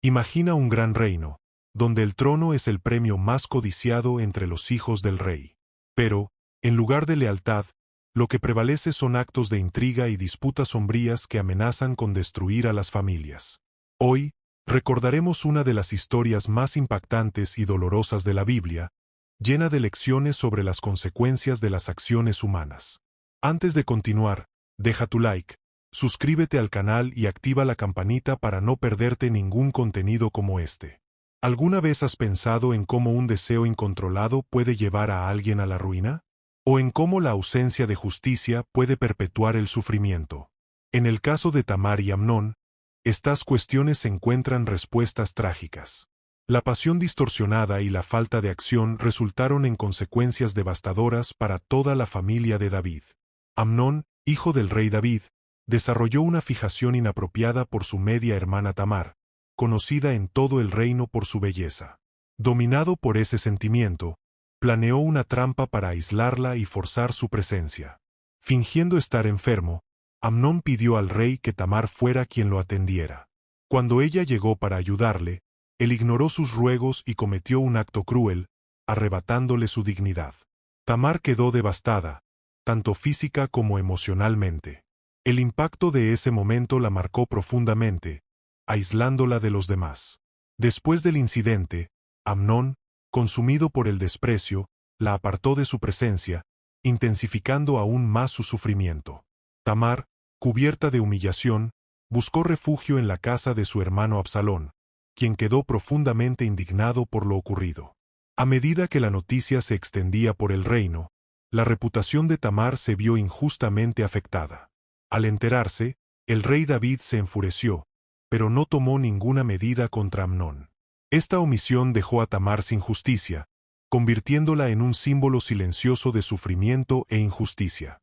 Imagina un gran reino, donde el trono es el premio más codiciado entre los hijos del rey. Pero, en lugar de lealtad, lo que prevalece son actos de intriga y disputas sombrías que amenazan con destruir a las familias. Hoy, recordaremos una de las historias más impactantes y dolorosas de la Biblia, llena de lecciones sobre las consecuencias de las acciones humanas. Antes de continuar, deja tu like, suscríbete al canal y activa la campanita para no perderte ningún contenido como este. ¿Alguna vez has pensado en cómo un deseo incontrolado puede llevar a alguien a la ruina? ¿O en cómo la ausencia de justicia puede perpetuar el sufrimiento? En el caso de Tamar y Amnón, estas cuestiones encuentran respuestas trágicas. La pasión distorsionada y la falta de acción resultaron en consecuencias devastadoras para toda la familia de David. Amnón, hijo del rey David, desarrolló una fijación inapropiada por su media hermana Tamar, conocida en todo el reino por su belleza. Dominado por ese sentimiento, planeó una trampa para aislarla y forzar su presencia. Fingiendo estar enfermo, Amnón pidió al rey que Tamar fuera quien lo atendiera. Cuando ella llegó para ayudarle, él ignoró sus ruegos y cometió un acto cruel, arrebatándole su dignidad. Tamar quedó devastada, tanto física como emocionalmente. El impacto de ese momento la marcó profundamente, aislándola de los demás. Después del incidente, Amnón, consumido por el desprecio, la apartó de su presencia, intensificando aún más su sufrimiento. Tamar, cubierta de humillación, buscó refugio en la casa de su hermano Absalón, quien quedó profundamente indignado por lo ocurrido. A medida que la noticia se extendía por el reino, la reputación de Tamar se vio injustamente afectada. Al enterarse, el rey David se enfureció, pero no tomó ninguna medida contra Amnón. Esta omisión dejó a Tamar sin justicia, convirtiéndola en un símbolo silencioso de sufrimiento e injusticia.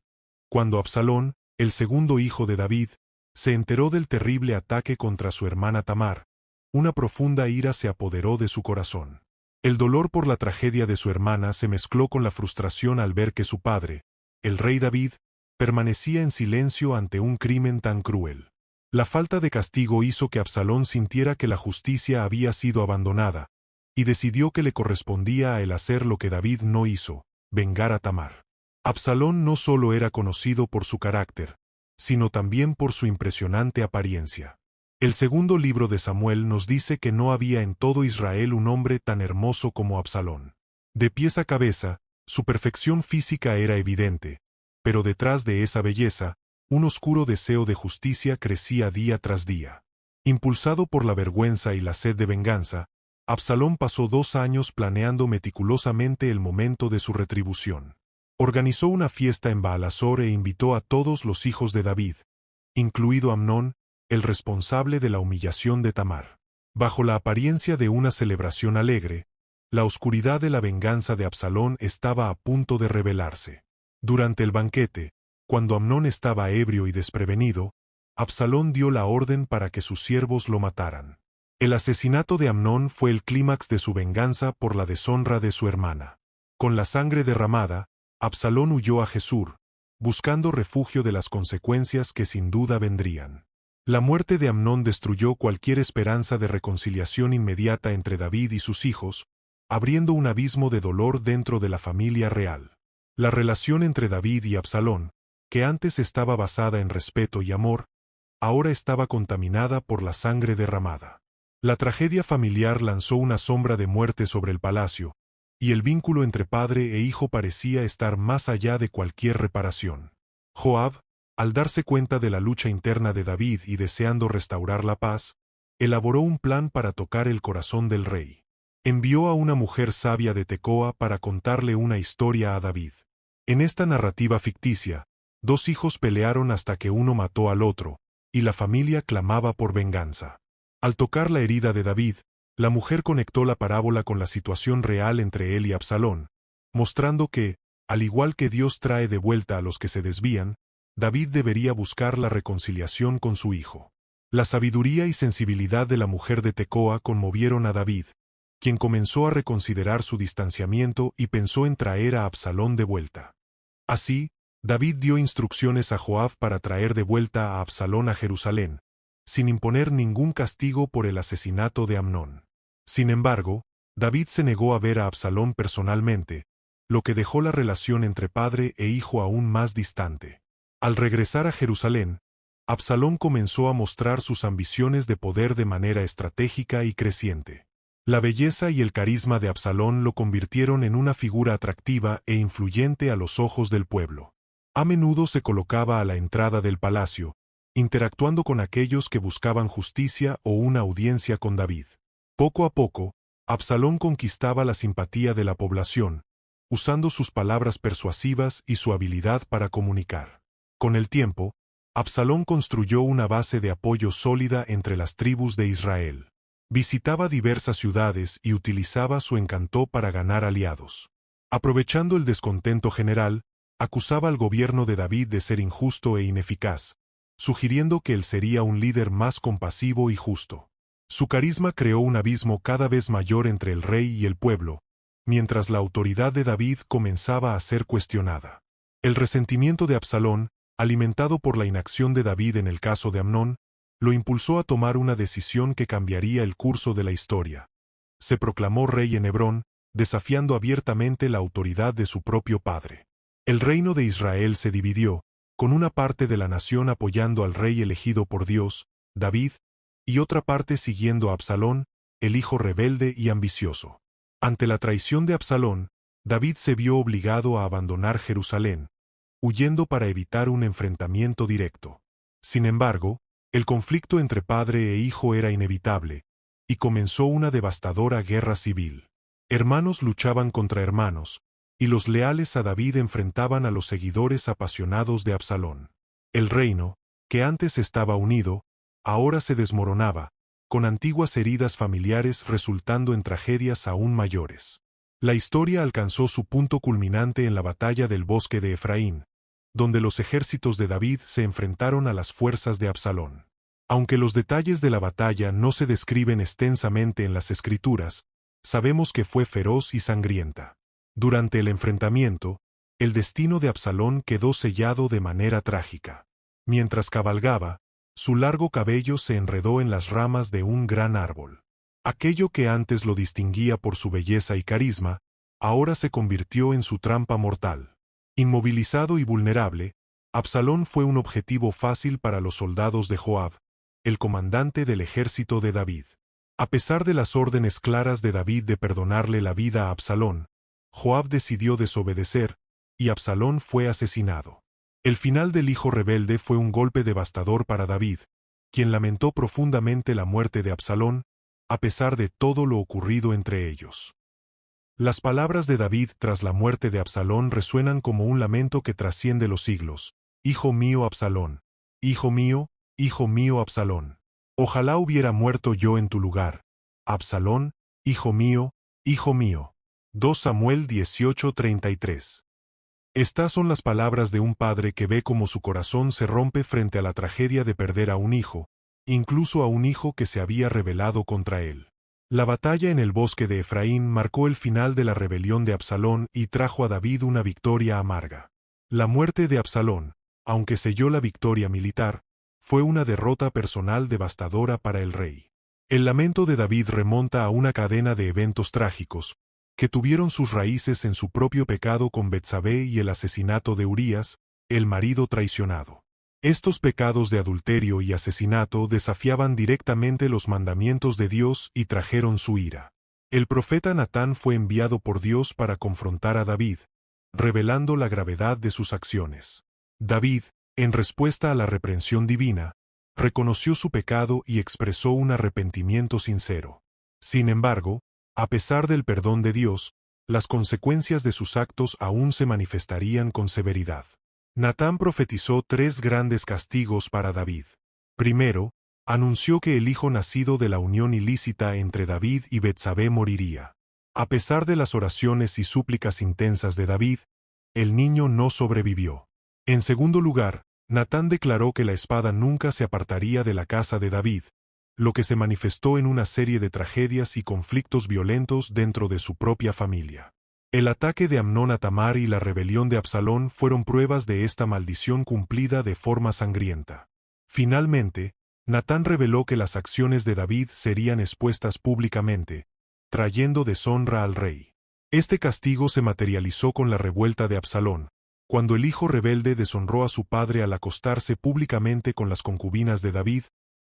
Cuando Absalón, el segundo hijo de David, se enteró del terrible ataque contra su hermana Tamar, una profunda ira se apoderó de su corazón. El dolor por la tragedia de su hermana se mezcló con la frustración al ver que su padre, el rey David, permanecía en silencio ante un crimen tan cruel. La falta de castigo hizo que Absalón sintiera que la justicia había sido abandonada, y decidió que le correspondía a él hacer lo que David no hizo, vengar a Tamar. Absalón no solo era conocido por su carácter, sino también por su impresionante apariencia. El segundo libro de Samuel nos dice que no había en todo Israel un hombre tan hermoso como Absalón. De pies a cabeza, su perfección física era evidente, pero detrás de esa belleza, un oscuro deseo de justicia crecía día tras día. Impulsado por la vergüenza y la sed de venganza, Absalón pasó 2 años planeando meticulosamente el momento de su retribución. Organizó una fiesta en Baalasor e invitó a todos los hijos de David, incluido Amnón, el responsable de la humillación de Tamar. Bajo la apariencia de una celebración alegre, la oscuridad de la venganza de Absalón estaba a punto de revelarse. Durante el banquete, cuando Amnón estaba ebrio y desprevenido, Absalón dio la orden para que sus siervos lo mataran. El asesinato de Amnón fue el clímax de su venganza por la deshonra de su hermana. Con la sangre derramada, Absalón huyó a Gesur, buscando refugio de las consecuencias que sin duda vendrían. La muerte de Amnón destruyó cualquier esperanza de reconciliación inmediata entre David y sus hijos, abriendo un abismo de dolor dentro de la familia real. La relación entre David y Absalón, que antes estaba basada en respeto y amor, ahora estaba contaminada por la sangre derramada. La tragedia familiar lanzó una sombra de muerte sobre el palacio, y el vínculo entre padre e hijo parecía estar más allá de cualquier reparación. Joab, al darse cuenta de la lucha interna de David y deseando restaurar la paz, elaboró un plan para tocar el corazón del rey. Envió a una mujer sabia de Tecoa para contarle una historia a David. En esta narrativa ficticia, 2 hijos pelearon hasta que uno mató al otro, y la familia clamaba por venganza. Al tocar la herida de David, la mujer conectó la parábola con la situación real entre él y Absalón, mostrando que, al igual que Dios trae de vuelta a los que se desvían, David debería buscar la reconciliación con su hijo. La sabiduría y sensibilidad de la mujer de Tecoa conmovieron a David, quien comenzó a reconsiderar su distanciamiento y pensó en traer a Absalón de vuelta. Así, David dio instrucciones a Joab para traer de vuelta a Absalón a Jerusalén, sin imponer ningún castigo por el asesinato de Amnón. Sin embargo, David se negó a ver a Absalón personalmente, lo que dejó la relación entre padre e hijo aún más distante. Al regresar a Jerusalén, Absalón comenzó a mostrar sus ambiciones de poder de manera estratégica y creciente. La belleza y el carisma de Absalón lo convirtieron en una figura atractiva e influyente a los ojos del pueblo. A menudo se colocaba a la entrada del palacio, interactuando con aquellos que buscaban justicia o una audiencia con David. Poco a poco, Absalón conquistaba la simpatía de la población, usando sus palabras persuasivas y su habilidad para comunicar. Con el tiempo, Absalón construyó una base de apoyo sólida entre las tribus de Israel. Visitaba diversas ciudades y utilizaba su encanto para ganar aliados. Aprovechando el descontento general, acusaba al gobierno de David de ser injusto e ineficaz, sugiriendo que él sería un líder más compasivo y justo. Su carisma creó un abismo cada vez mayor entre el rey y el pueblo, mientras la autoridad de David comenzaba a ser cuestionada. El resentimiento de Absalón, alimentado por la inacción de David en el caso de Amnón, lo impulsó a tomar una decisión que cambiaría el curso de la historia. Se proclamó rey en Hebrón, desafiando abiertamente la autoridad de su propio padre. El reino de Israel se dividió, con una parte de la nación apoyando al rey elegido por Dios, David, y otra parte siguiendo a Absalón, el hijo rebelde y ambicioso. Ante la traición de Absalón, David se vio obligado a abandonar Jerusalén, huyendo para evitar un enfrentamiento directo. Sin embargo, el conflicto entre padre e hijo era inevitable, y comenzó una devastadora guerra civil. Hermanos luchaban contra hermanos, y los leales a David enfrentaban a los seguidores apasionados de Absalón. El reino, que antes estaba unido, ahora se desmoronaba, con antiguas heridas familiares resultando en tragedias aún mayores. La historia alcanzó su punto culminante en la batalla del bosque de Efraín, donde los ejércitos de David se enfrentaron a las fuerzas de Absalón. Aunque los detalles de la batalla no se describen extensamente en las Escrituras, sabemos que fue feroz y sangrienta. Durante el enfrentamiento, el destino de Absalón quedó sellado de manera trágica. Mientras cabalgaba, su largo cabello se enredó en las ramas de un gran árbol. Aquello que antes lo distinguía por su belleza y carisma, ahora se convirtió en su trampa mortal. Inmovilizado y vulnerable, Absalón fue un objetivo fácil para los soldados de Joab, el comandante del ejército de David. A pesar de las órdenes claras de David de perdonarle la vida a Absalón, Joab decidió desobedecer, y Absalón fue asesinado. El final del hijo rebelde fue un golpe devastador para David, quien lamentó profundamente la muerte de Absalón, a pesar de todo lo ocurrido entre ellos. Las palabras de David tras la muerte de Absalón resuenan como un lamento que trasciende los siglos. Hijo mío Absalón, hijo mío Absalón. Ojalá hubiera muerto yo en tu lugar. Absalón, hijo mío, hijo mío. 2 Samuel 18:33. Estas son las palabras de un padre que ve cómo su corazón se rompe frente a la tragedia de perder a un hijo, incluso a un hijo que se había rebelado contra él. La batalla en el bosque de Efraín marcó el final de la rebelión de Absalón y trajo a David una victoria amarga. La muerte de Absalón, aunque selló la victoria militar, fue una derrota personal devastadora para el rey. El lamento de David remonta a una cadena de eventos trágicos, que tuvieron sus raíces en su propio pecado con Betsabé y el asesinato de Urías, el marido traicionado. Estos pecados de adulterio y asesinato desafiaban directamente los mandamientos de Dios y trajeron su ira. El profeta Natán fue enviado por Dios para confrontar a David, revelando la gravedad de sus acciones. David, en respuesta a la reprensión divina, reconoció su pecado y expresó un arrepentimiento sincero. Sin embargo, a pesar del perdón de Dios, las consecuencias de sus actos aún se manifestarían con severidad. Natán profetizó 3 grandes castigos para David. Primero, anunció que el hijo nacido de la unión ilícita entre David y Betsabé moriría. A pesar de las oraciones y súplicas intensas de David, el niño no sobrevivió. En segundo lugar, Natán declaró que la espada nunca se apartaría de la casa de David, lo que se manifestó en una serie de tragedias y conflictos violentos dentro de su propia familia. El ataque de Amnón a Tamar y la rebelión de Absalón fueron pruebas de esta maldición cumplida de forma sangrienta. Finalmente, Natán reveló que las acciones de David serían expuestas públicamente, trayendo deshonra al rey. Este castigo se materializó con la revuelta de Absalón, cuando el hijo rebelde deshonró a su padre al acostarse públicamente con las concubinas de David,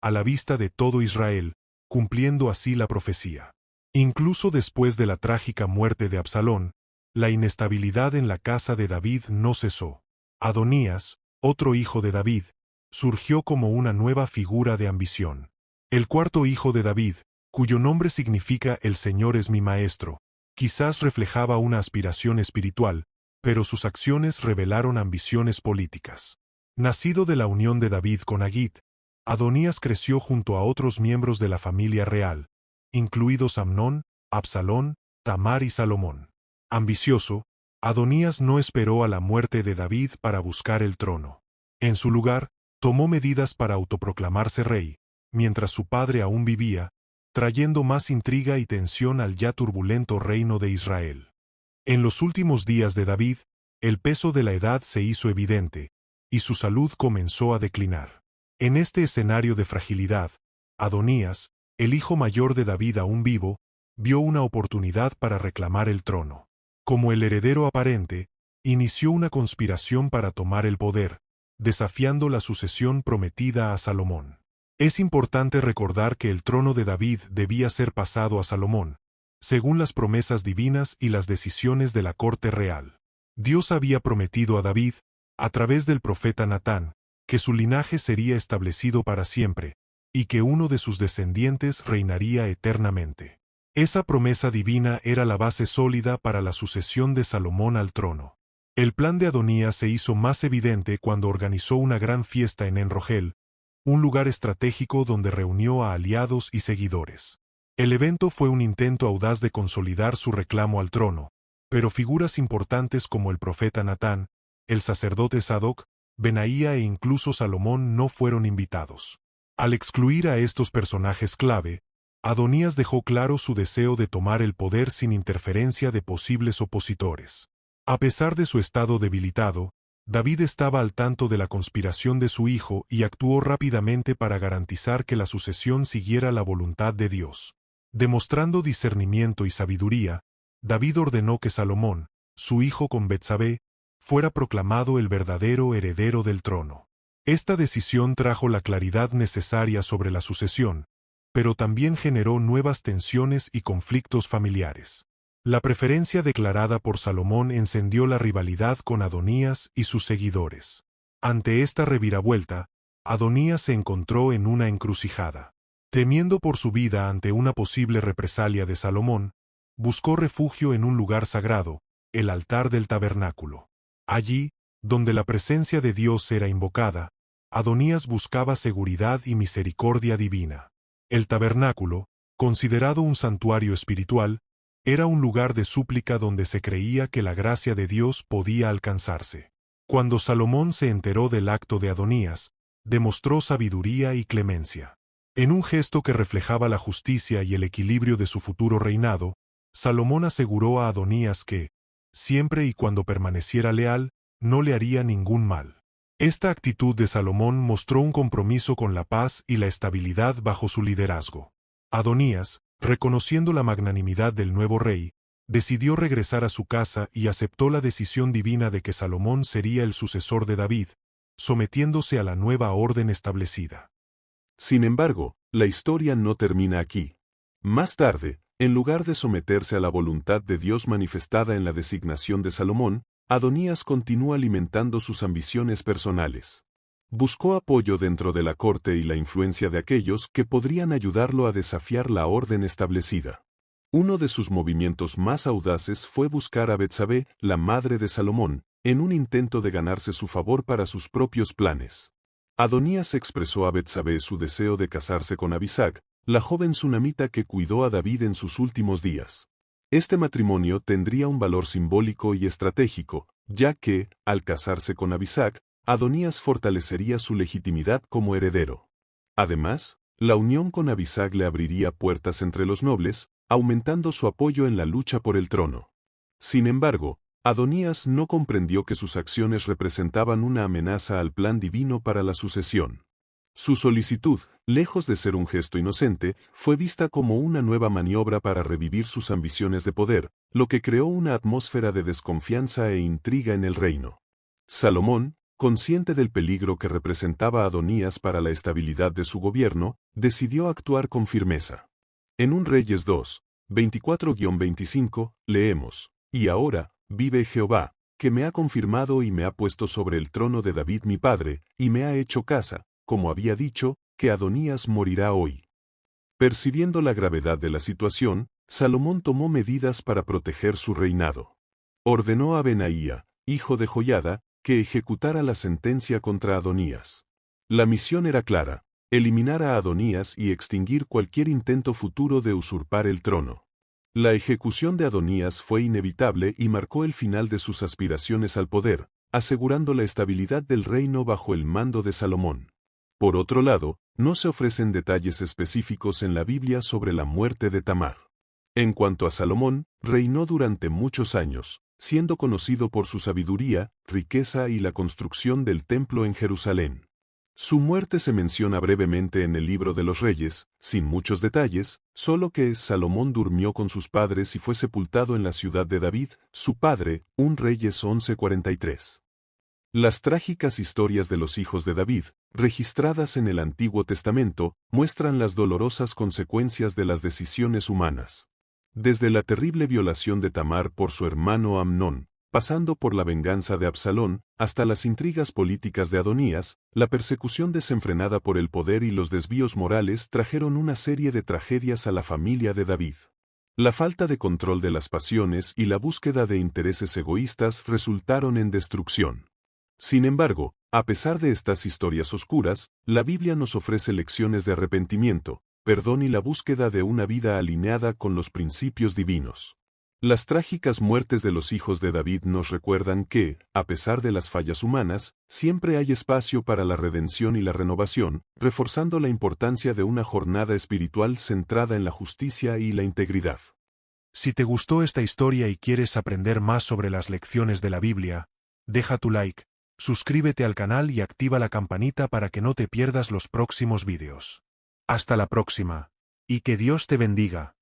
a la vista de todo Israel, cumpliendo así la profecía. Incluso después de la trágica muerte de Absalón, la inestabilidad en la casa de David no cesó. Adonías, otro hijo de David, surgió como una nueva figura de ambición. El cuarto hijo de David, cuyo nombre significa El Señor es mi maestro, quizás reflejaba una aspiración espiritual, pero sus acciones revelaron ambiciones políticas. Nacido de la unión de David con Agit, Adonías creció junto a otros miembros de la familia real, incluidos Amnón, Absalón, Tamar y Salomón. Ambicioso, Adonías no esperó a la muerte de David para buscar el trono. En su lugar, tomó medidas para autoproclamarse rey, mientras su padre aún vivía, trayendo más intriga y tensión al ya turbulento reino de Israel. En los últimos días de David, el peso de la edad se hizo evidente, y su salud comenzó a declinar. En este escenario de fragilidad, Adonías, el hijo mayor de David aún vivo, vio una oportunidad para reclamar el trono. Como el heredero aparente, inició una conspiración para tomar el poder, desafiando la sucesión prometida a Salomón. Es importante recordar que el trono de David debía ser pasado a Salomón, según las promesas divinas y las decisiones de la corte real. Dios había prometido a David, a través del profeta Natán, que su linaje sería establecido para siempre, y que uno de sus descendientes reinaría eternamente. Esa promesa divina era la base sólida para la sucesión de Salomón al trono. El plan de Adonías se hizo más evidente cuando organizó una gran fiesta en Enrogel, un lugar estratégico donde reunió a aliados y seguidores. El evento fue un intento audaz de consolidar su reclamo al trono, pero figuras importantes como el profeta Natán, el sacerdote Sadoc, Benaía e incluso Salomón no fueron invitados. Al excluir a estos personajes clave, Adonías dejó claro su deseo de tomar el poder sin interferencia de posibles opositores. A pesar de su estado debilitado, David estaba al tanto de la conspiración de su hijo y actuó rápidamente para garantizar que la sucesión siguiera la voluntad de Dios. Demostrando discernimiento y sabiduría, David ordenó que Salomón, su hijo con Betsabé, fuera proclamado el verdadero heredero del trono. Esta decisión trajo la claridad necesaria sobre la sucesión, pero también generó nuevas tensiones y conflictos familiares. La preferencia declarada por Salomón encendió la rivalidad con Adonías y sus seguidores. Ante esta reviravuelta, Adonías se encontró en una encrucijada. Temiendo por su vida ante una posible represalia de Salomón, buscó refugio en un lugar sagrado, el altar del tabernáculo. Allí, donde la presencia de Dios era invocada, Adonías buscaba seguridad y misericordia divina. El tabernáculo, considerado un santuario espiritual, era un lugar de súplica donde se creía que la gracia de Dios podía alcanzarse. Cuando Salomón se enteró del acto de Adonías, demostró sabiduría y clemencia. En un gesto que reflejaba la justicia y el equilibrio de su futuro reinado, Salomón aseguró a Adonías que, siempre y cuando permaneciera leal, no le haría ningún mal. Esta actitud de Salomón mostró un compromiso con la paz y la estabilidad bajo su liderazgo. Adonías, reconociendo la magnanimidad del nuevo rey, decidió regresar a su casa y aceptó la decisión divina de que Salomón sería el sucesor de David, sometiéndose a la nueva orden establecida. Sin embargo, la historia no termina aquí. Más tarde, en lugar de someterse a la voluntad de Dios manifestada en la designación de Salomón, Adonías continuó alimentando sus ambiciones personales. Buscó apoyo dentro de la corte y la influencia de aquellos que podrían ayudarlo a desafiar la orden establecida. Uno de sus movimientos más audaces fue buscar a Betsabé, la madre de Salomón, en un intento de ganarse su favor para sus propios planes. Adonías expresó a Betsabé su deseo de casarse con Abisag, la joven sunamita que cuidó a David en sus últimos días. Este matrimonio tendría un valor simbólico y estratégico, ya que, al casarse con Abisag, Adonías fortalecería su legitimidad como heredero. Además, la unión con Abisag le abriría puertas entre los nobles, aumentando su apoyo en la lucha por el trono. Sin embargo, Adonías no comprendió que sus acciones representaban una amenaza al plan divino para la sucesión. Su solicitud, lejos de ser un gesto inocente, fue vista como una nueva maniobra para revivir sus ambiciones de poder, lo que creó una atmósfera de desconfianza e intriga en el reino. Salomón, consciente del peligro que representaba Adonías para la estabilidad de su gobierno, decidió actuar con firmeza. En 1 Reyes 2, 24-25, leemos: «Y ahora, vive Jehová, que me ha confirmado y me ha puesto sobre el trono de David mi padre, y me ha hecho casa, como había dicho, que Adonías morirá hoy». Percibiendo la gravedad de la situación, Salomón tomó medidas para proteger su reinado. Ordenó a Benaía, hijo de Joiada, que ejecutara la sentencia contra Adonías. La misión era clara: eliminar a Adonías y extinguir cualquier intento futuro de usurpar el trono. La ejecución de Adonías fue inevitable y marcó el final de sus aspiraciones al poder, asegurando la estabilidad del reino bajo el mando de Salomón. Por otro lado, no se ofrecen detalles específicos en la Biblia sobre la muerte de Tamar. En cuanto a Salomón, reinó durante muchos años, siendo conocido por su sabiduría, riqueza y la construcción del templo en Jerusalén. Su muerte se menciona brevemente en el Libro de los Reyes, sin muchos detalles, solo que Salomón durmió con sus padres y fue sepultado en la ciudad de David, su padre, 1 Reyes 11:43. Las trágicas historias de los hijos de David, registradas en el Antiguo Testamento, muestran las dolorosas consecuencias de las decisiones humanas. Desde la terrible violación de Tamar por su hermano Amnón, pasando por la venganza de Absalón, hasta las intrigas políticas de Adonías, la persecución desenfrenada por el poder y los desvíos morales trajeron una serie de tragedias a la familia de David. La falta de control de las pasiones y la búsqueda de intereses egoístas resultaron en destrucción. Sin embargo, a pesar de estas historias oscuras, la Biblia nos ofrece lecciones de arrepentimiento, perdón y la búsqueda de una vida alineada con los principios divinos. Las trágicas muertes de los hijos de David nos recuerdan que, a pesar de las fallas humanas, siempre hay espacio para la redención y la renovación, reforzando la importancia de una jornada espiritual centrada en la justicia y la integridad. Si te gustó esta historia y quieres aprender más sobre las lecciones de la Biblia, deja tu like, suscríbete al canal y activa la campanita para que no te pierdas los próximos vídeos. Hasta la próxima, y que Dios te bendiga.